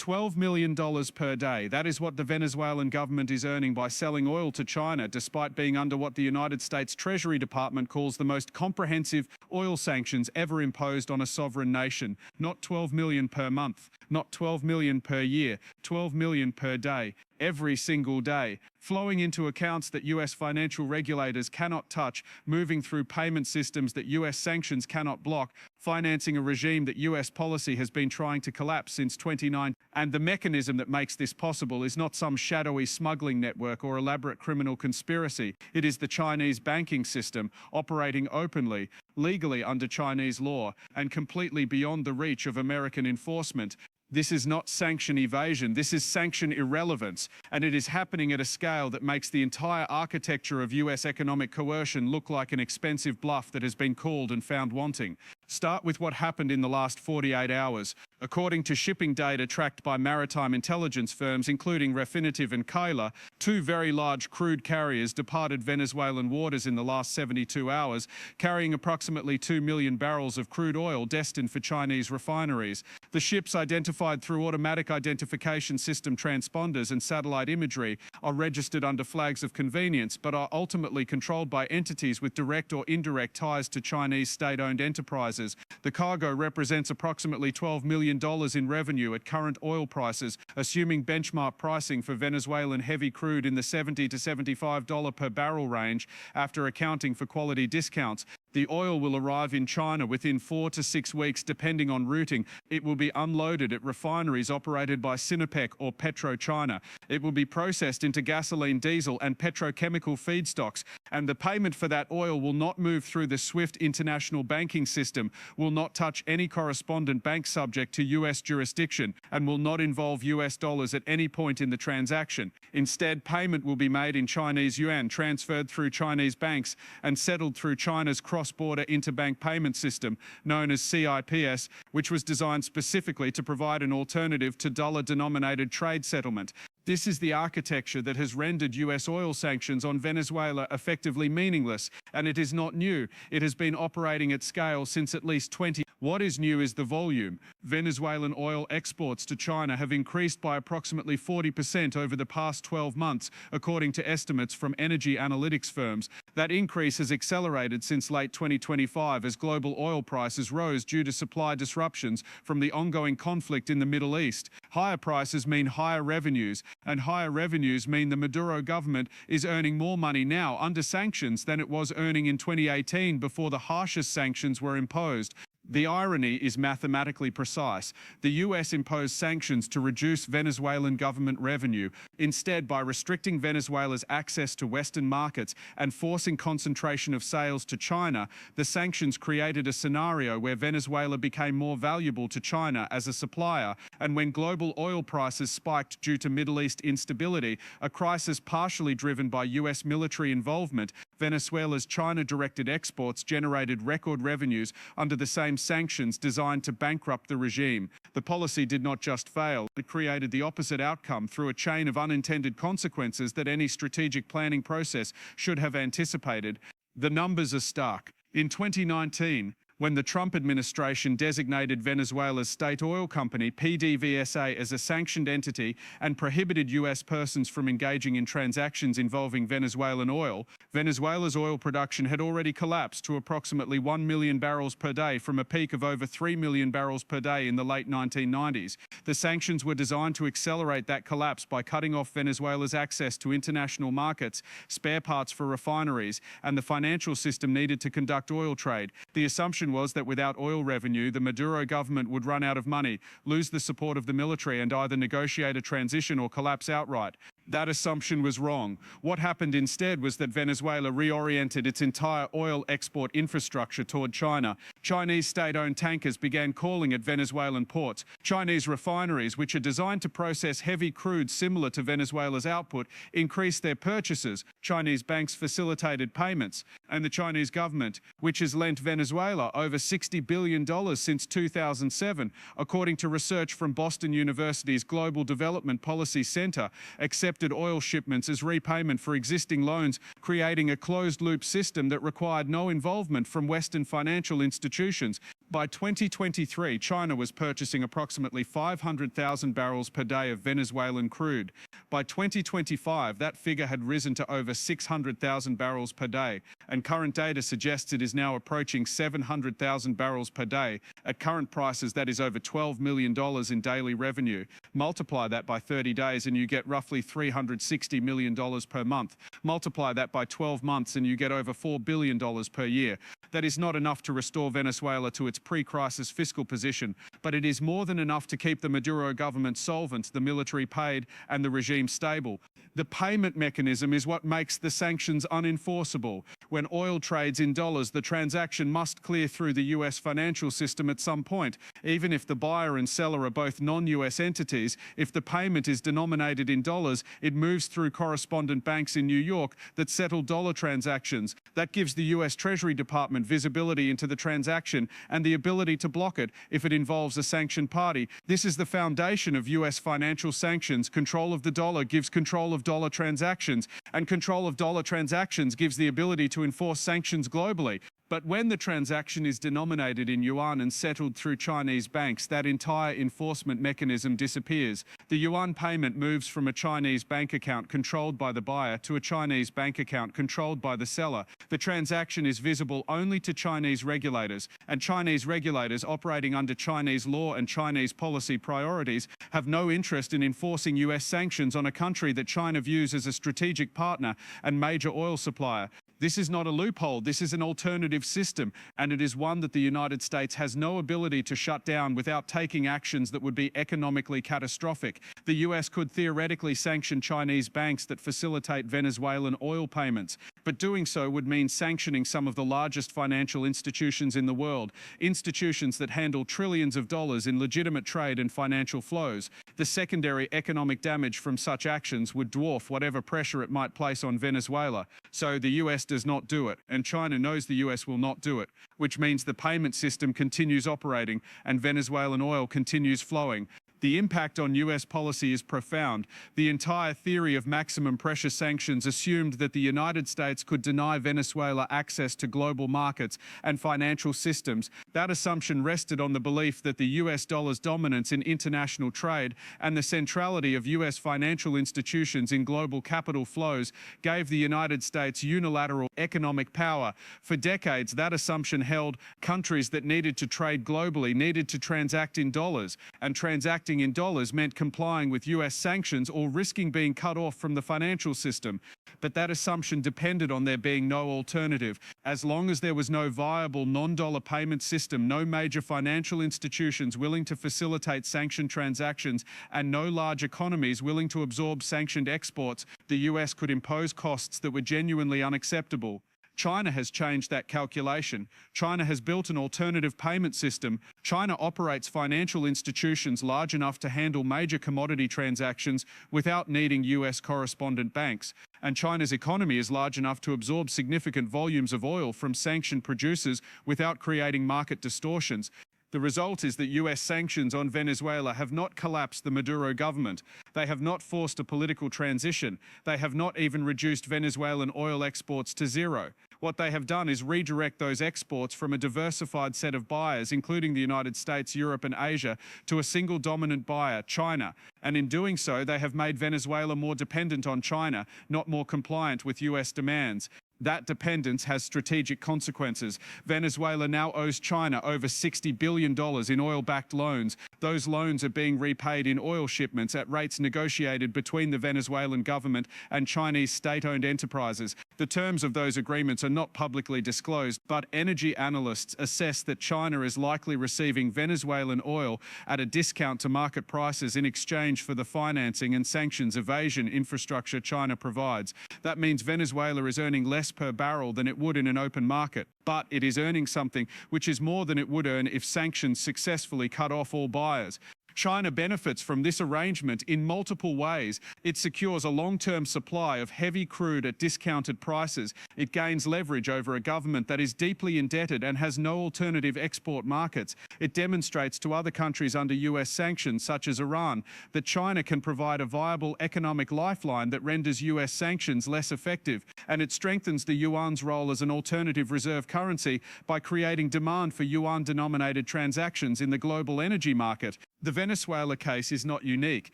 $12 million per day. That is what the Venezuelan government is earning by selling oil to China, despite being under what the United States Treasury Department calls the most comprehensive oil sanctions ever imposed on a sovereign nation. Not 12 million per month, not 12 million per year, 12 million per day, every single day, flowing into accounts that US financial regulators cannot touch, moving through payment systems that US sanctions cannot block, financing a regime that US policy has been trying to collapse since 2009. And the mechanism that makes this possible is not some shadowy smuggling network or elaborate criminal conspiracy. It is the Chinese banking system operating openly, legally under Chinese law, and completely beyond the reach of American enforcement. This is not sanction evasion, this is sanction irrelevance, and it is happening at a scale that makes the entire architecture of US economic coercion look like an expensive bluff that has been called and found wanting. Start with what happened in the last 48 hours. According to shipping data tracked by maritime intelligence firms, including Refinitiv and Kaila, two very large crude carriers departed Venezuelan waters in the last 72 hours, carrying approximately 2 million barrels of crude oil destined for Chinese refineries. The ships, identified through automatic identification system transponders and satellite imagery, are registered under flags of convenience, but are ultimately controlled by entities with direct or indirect ties to Chinese state-owned enterprises. The cargo represents approximately $12 million in revenue at current oil prices, assuming benchmark pricing for Venezuelan heavy crude in the $70 to $75 per barrel range after accounting for quality discounts. The oil will arrive in China within 4 to 6 weeks, depending on routing. It will be unloaded at refineries operated by Sinopec or PetroChina. It will be processed into gasoline, diesel, and petrochemical feedstocks. And the payment for that oil will not move through the SWIFT international banking system, will not touch any correspondent bank subject to US jurisdiction, and will not involve US dollars at any point in the transaction. Instead, payment will be made in Chinese yuan, transferred through Chinese banks, and settled through China's cross-border interbank payment system, known as CIPS, which was designed specifically to provide an alternative to dollar-denominated trade settlement. This is the architecture that has rendered US oil sanctions on Venezuela effectively meaningless, and it is not new. It has been operating at scale since at least 20. What is new is the volume. Venezuelan oil exports to China have increased by approximately 40% over the past 12 months, according to estimates from energy analytics firms. That increase has accelerated since late 2025 as global oil prices rose due to supply disruptions from the ongoing conflict in the Middle East. Higher prices mean higher revenues, and higher revenues mean the Maduro government is earning more money now under sanctions than it was earning in 2018 before the harshest sanctions were imposed. The irony is mathematically precise. The US imposed sanctions to reduce Venezuelan government revenue. Instead, by restricting Venezuela's access to Western markets and forcing concentration of sales to China, the sanctions created a scenario where Venezuela became more valuable to China as a supplier, and when global oil prices spiked due to Middle East instability, a crisis partially driven by US military involvement, Venezuela's China-directed exports generated record revenues under the same sanctions designed to bankrupt the regime. The policy did not just fail, it created the opposite outcome through a chain of unintended consequences that any strategic planning process should have anticipated. The numbers are stark. In 2019, when the Trump administration designated Venezuela's state oil company, PDVSA, as a sanctioned entity and prohibited US persons from engaging in transactions involving Venezuelan oil, Venezuela's oil production had already collapsed to approximately 1 million barrels per day from a peak of over 3 million barrels per day in the late 1990s. The sanctions were designed to accelerate that collapse by cutting off Venezuela's access to international markets, spare parts for refineries, and the financial system needed to conduct oil trade. The assumption was that without oil revenue, the Maduro government would run out of money, lose the support of the military, and either negotiate a transition or collapse outright. That assumption was wrong. What happened instead was that Venezuela reoriented its entire oil export infrastructure toward China. Chinese state-owned tankers began calling at Venezuelan ports. Chinese refineries, which are designed to process heavy crude similar to Venezuela's output, increased their purchases. Chinese banks facilitated payments. And the Chinese government, which has lent Venezuela over $60 billion since 2007, according to research from Boston University's Global Development Policy Center, accepted oil shipments as repayment for existing loans, creating a closed-loop system that required no involvement from Western financial institutions. By 2023, China was purchasing approximately 500,000 barrels per day of Venezuelan crude. By 2025, that figure had risen to over 600,000 barrels per day, and current data suggests it is now approaching 700,000 barrels per day. At current prices, that is over $12 million in daily revenue. Multiply that by 30 days and you get roughly $360 million per month. Multiply that by 12 months and you get over $4 billion per year. That is not enough to restore Venezuela to its pre-crisis fiscal position, but it is more than enough to keep the Maduro government solvent, the military paid, and the regime stable. The payment mechanism is what makes the sanctions unenforceable. When oil trades in dollars, the transaction must clear through the US financial system at some point. Even if the buyer and seller are both non-US entities, if the payment is denominated in dollars, it moves through correspondent banks in New York that settle dollar transactions. That gives the US Treasury Department visibility into the transaction and the ability to block it if it involves a sanctioned party. This is the foundation of US financial sanctions. Control of the dollar gives control of dollar transactions, and control of dollar transactions gives the ability to enforce sanctions globally. But when the transaction is denominated in yuan and settled through Chinese banks, that entire enforcement mechanism disappears. The yuan payment moves from a Chinese bank account controlled by the buyer to a Chinese bank account controlled by the seller. The transaction is visible only to Chinese regulators, and Chinese regulators operating under Chinese law and Chinese policy priorities have no interest in enforcing US sanctions on a country that China views as a strategic partner and major oil supplier. This is not a loophole, this is an alternative system, and it is one that the United States has no ability to shut down without taking actions that would be economically catastrophic. The US could theoretically sanction Chinese banks that facilitate Venezuelan oil payments, but doing so would mean sanctioning some of the largest financial institutions in the world, institutions that handle trillions of dollars in legitimate trade and financial flows. The secondary economic damage from such actions would dwarf whatever pressure it might place on Venezuela. So the US does not do it, and China knows the US will not do it, which means the payment system continues operating and Venezuelan oil continues flowing. The impact on US policy is profound. The entire theory of maximum pressure sanctions assumed that the United States could deny Venezuela access to global markets and financial systems. That assumption rested on the belief that the US dollar's dominance in international trade and the centrality of US financial institutions in global capital flows gave the United States unilateral economic power. For decades, that assumption held countries that needed to trade globally needed to transact in dollars, and transacting in dollars meant complying with US sanctions or risking being cut off from the financial system. But that assumption depended on there being no alternative. As long as there was no viable non-dollar payment system, no major financial institutions willing to facilitate sanctioned transactions, and no large economies willing to absorb sanctioned exports, the US could impose costs that were genuinely unacceptable. China has changed that calculation. China has built an alternative payment system. China operates financial institutions large enough to handle major commodity transactions without needing US correspondent banks. And China's economy is large enough to absorb significant volumes of oil from sanctioned producers without creating market distortions. The result is that US sanctions on Venezuela have not collapsed the Maduro government. They have not forced a political transition. They have not even reduced Venezuelan oil exports to zero. What they have done is redirect those exports from a diversified set of buyers, including the United States, Europe, and Asia, to a single dominant buyer, China. And in doing so, they have made Venezuela more dependent on China, not more compliant with US demands. That dependence has strategic consequences. Venezuela now owes China over $60 billion in oil-backed loans. Those loans are being repaid in oil shipments at rates negotiated between the Venezuelan government and Chinese state-owned enterprises. The terms of those agreements are not publicly disclosed, but energy analysts assess that China is likely receiving Venezuelan oil at a discount to market prices in exchange for the financing and sanctions evasion infrastructure China provides. That means Venezuela is earning less per barrel than it would in an open market, but it is earning something which is more than it would earn if sanctions successfully cut off all buyers. China benefits from this arrangement in multiple ways. It secures a long-term supply of heavy crude at discounted prices. It gains leverage over a government that is deeply indebted and has no alternative export markets. It demonstrates to other countries under US sanctions, such as Iran, that China can provide a viable economic lifeline that renders US sanctions less effective. And it strengthens the yuan's role as an alternative reserve currency by creating demand for yuan-denominated transactions in the global energy market. The Venezuela case is not unique.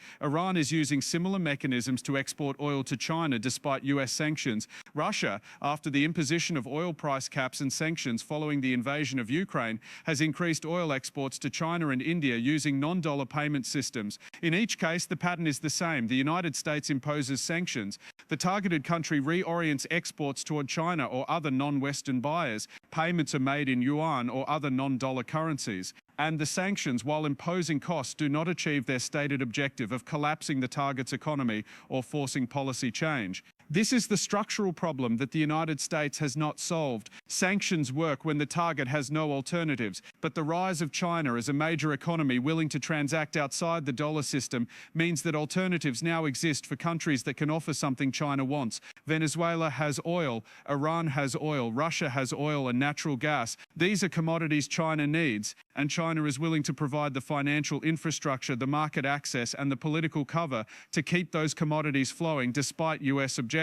Iran is using similar mechanisms to export oil to China despite US sanctions. Russia, after the imposition of oil price caps and sanctions following the invasion of Ukraine, has increased oil exports to China and India using non-dollar payment systems. In each case, the pattern is the same. The United States imposes sanctions. The targeted country reorients exports toward China or other non-Western buyers. Payments are made in yuan or other non-dollar currencies. And the sanctions, while imposing costs, do not achieve their stated objective of collapsing the target's economy or forcing policy change. This is the structural problem that the United States has not solved. Sanctions work when the target has no alternatives, but the rise of China as a major economy willing to transact outside the dollar system means that alternatives now exist for countries that can offer something China wants. Venezuela has oil, Iran has oil, Russia has oil and natural gas. These are commodities China needs, and China is willing to provide the financial infrastructure, the market access, and the political cover to keep those commodities flowing despite US objectives.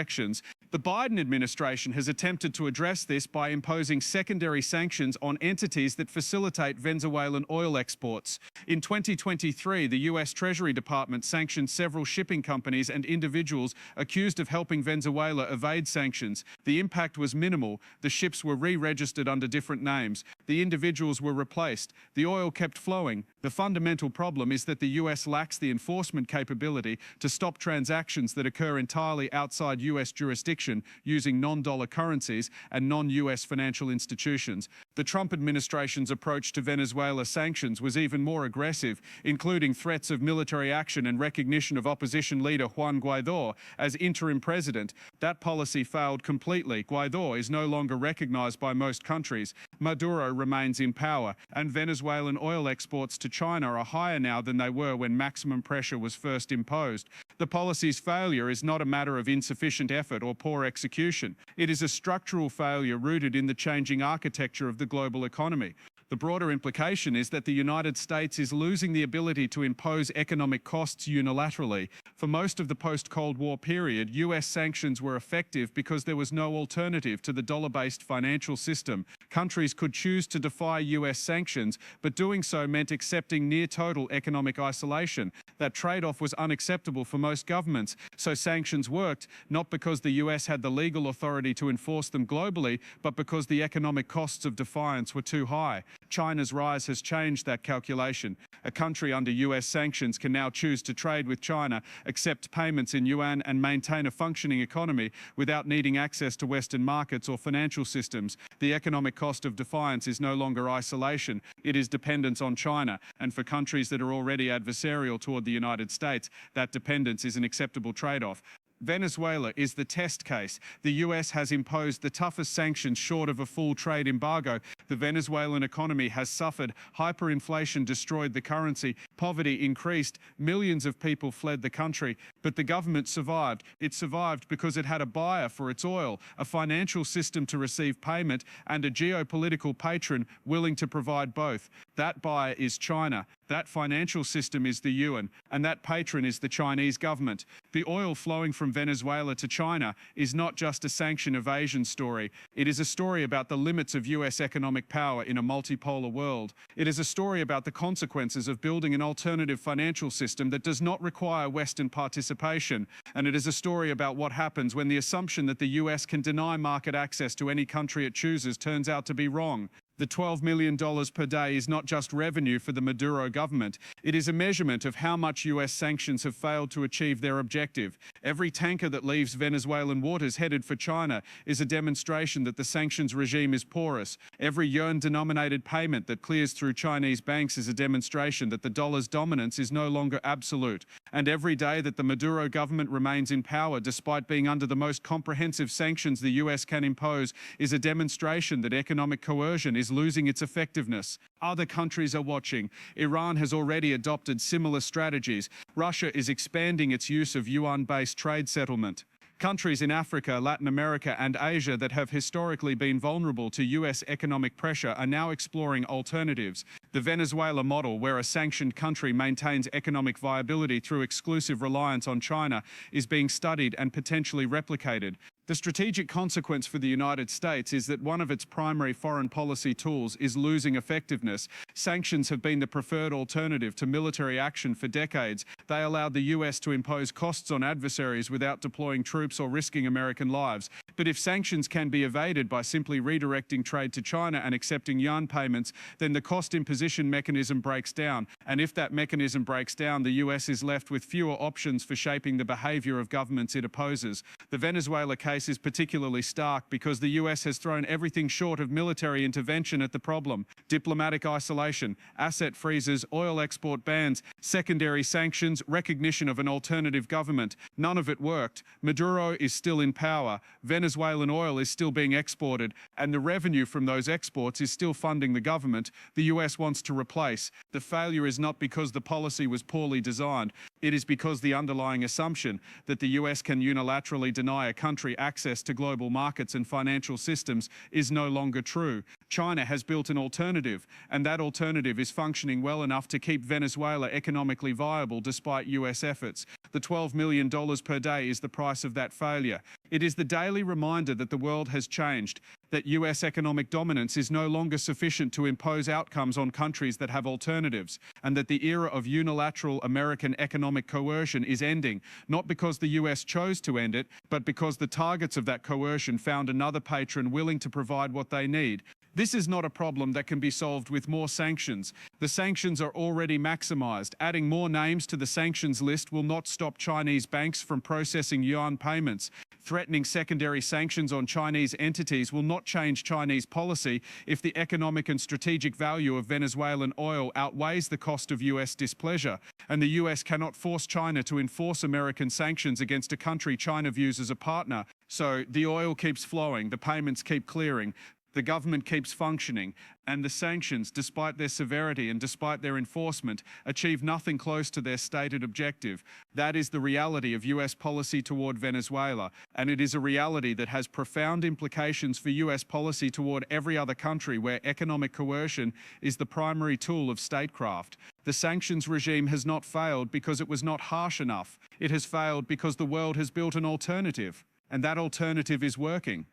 The Biden administration has attempted to address this by imposing secondary sanctions on entities that facilitate Venezuelan oil exports. In 2023, the US Treasury Department sanctioned several shipping companies and individuals accused of helping Venezuela evade sanctions. The impact was minimal. The ships were re-registered under different names. The individuals were replaced. The oil kept flowing. The fundamental problem is that the US lacks the enforcement capability to stop transactions that occur entirely outside US jurisdiction using non-dollar currencies and non-US financial institutions. The Trump administration's approach to Venezuela sanctions was even more aggressive, including threats of military action and recognition of opposition leader Juan Guaidó as interim president. That policy failed completely. Guaidó is no longer recognized by most countries. Maduro remains in power, and Venezuelan oil exports to China are higher now than they were when maximum pressure was first imposed. The policy's failure is not a matter of insufficient effort or poor execution. It is a structural failure rooted in the changing architecture of the global economy. The broader implication is that the United States is losing the ability to impose economic costs unilaterally. For most of the post-Cold War period, US sanctions were effective because there was no alternative to the dollar-based financial system. Countries could choose to defy US sanctions, but doing so meant accepting near-total economic isolation. That trade-off was unacceptable for most governments, so sanctions worked, not because the US had the legal authority to enforce them globally, but because the economic costs of defiance were too high. China's rise has changed that calculation. A country under US sanctions can now choose to trade with China, accept payments in yuan, and maintain a functioning economy without needing access to Western markets or financial systems. The economic cost of defiance is no longer isolation, it is dependence on China. And for countries that are already adversarial toward the United States, that dependence is an acceptable trade-off. Venezuela is the test case. The US has imposed the toughest sanctions short of a full trade embargo. The Venezuelan economy has suffered. Hyperinflation destroyed the currency. Poverty increased. Millions of people fled the country. But the government survived. It survived because it had a buyer for its oil, a financial system to receive payment, and a geopolitical patron willing to provide both. That buyer is China. That financial system is the Yuan, and that patron is the Chinese government. The oil flowing from Venezuela to China is not just a sanction evasion story. It is a story about the limits of US economic power in a multipolar world. It is a story about the consequences of building an alternative financial system that does not require Western participation. And it is a story about what happens when the assumption that the US can deny market access to any country it chooses turns out to be wrong. The $12 million per day is not just revenue for the Maduro government. It is a measurement of how much US sanctions have failed to achieve their objective. Every tanker that leaves Venezuelan waters headed for China is a demonstration that the sanctions regime is porous. Every yuan-denominated payment that clears through Chinese banks is a demonstration that the dollar's dominance is no longer absolute. And every day that the Maduro government remains in power, despite being under the most comprehensive sanctions the US can impose, is a demonstration that economic coercion is is losing its effectiveness. Other countries are watching. Iran has already adopted similar strategies. Russia is expanding its use of yuan-based trade settlement. Countries in Africa, Latin America and Asia that have historically been vulnerable to US economic pressure are now exploring alternatives. The Venezuela model, where a sanctioned country maintains economic viability through exclusive reliance on China, is being studied and potentially replicated. The strategic consequence for the United States is that one of its primary foreign policy tools is losing effectiveness. Sanctions have been the preferred alternative to military action for decades. They allowed the US to impose costs on adversaries without deploying troops or risking American lives. But if sanctions can be evaded by simply redirecting trade to China and accepting yuan payments, then the cost imposition mechanism breaks down. And if that mechanism breaks down, the US is left with fewer options for shaping the behavior of governments it opposes. The Venezuela case is particularly stark because the US has thrown everything short of military intervention at the problem. Diplomatic isolation, asset freezes, oil export bans, secondary sanctions, recognition of an alternative government. None of it worked. Maduro is still in power. Venezuelan oil is still being exported, and the revenue from those exports is still funding the government the US wants to replace. The failure is not because the policy was poorly designed. It is because the underlying assumption that the US can unilaterally deny a country access to global markets and financial systems is no longer true. China has built an alternative, and that alternative is functioning well enough to keep Venezuela economically viable despite US efforts. The $12 million per day is the price of that failure. It is the daily reminder that the world has changed, that US economic dominance is no longer sufficient to impose outcomes on countries that have alternatives, and that the era of unilateral American economic coercion is ending, not because the US chose to end it, but because the targets of that coercion found another patron willing to provide what they need. This is not a problem that can be solved with more sanctions. The sanctions are already maximized. Adding more names to the sanctions list will not stop Chinese banks from processing yuan payments. Threatening secondary sanctions on Chinese entities will not change Chinese policy if the economic and strategic value of Venezuelan oil outweighs the cost of US displeasure. And the US cannot force China to enforce American sanctions against a country China views as a partner. So the oil keeps flowing, the payments keep clearing, the government keeps functioning, and the sanctions, despite their severity and despite their enforcement, achieve nothing close to their stated objective. That is the reality of US policy toward Venezuela, and it is a reality that has profound implications for US policy toward every other country where economic coercion is the primary tool of statecraft. The sanctions regime has not failed because it was not harsh enough. It has failed because the world has built an alternative, and that alternative is working.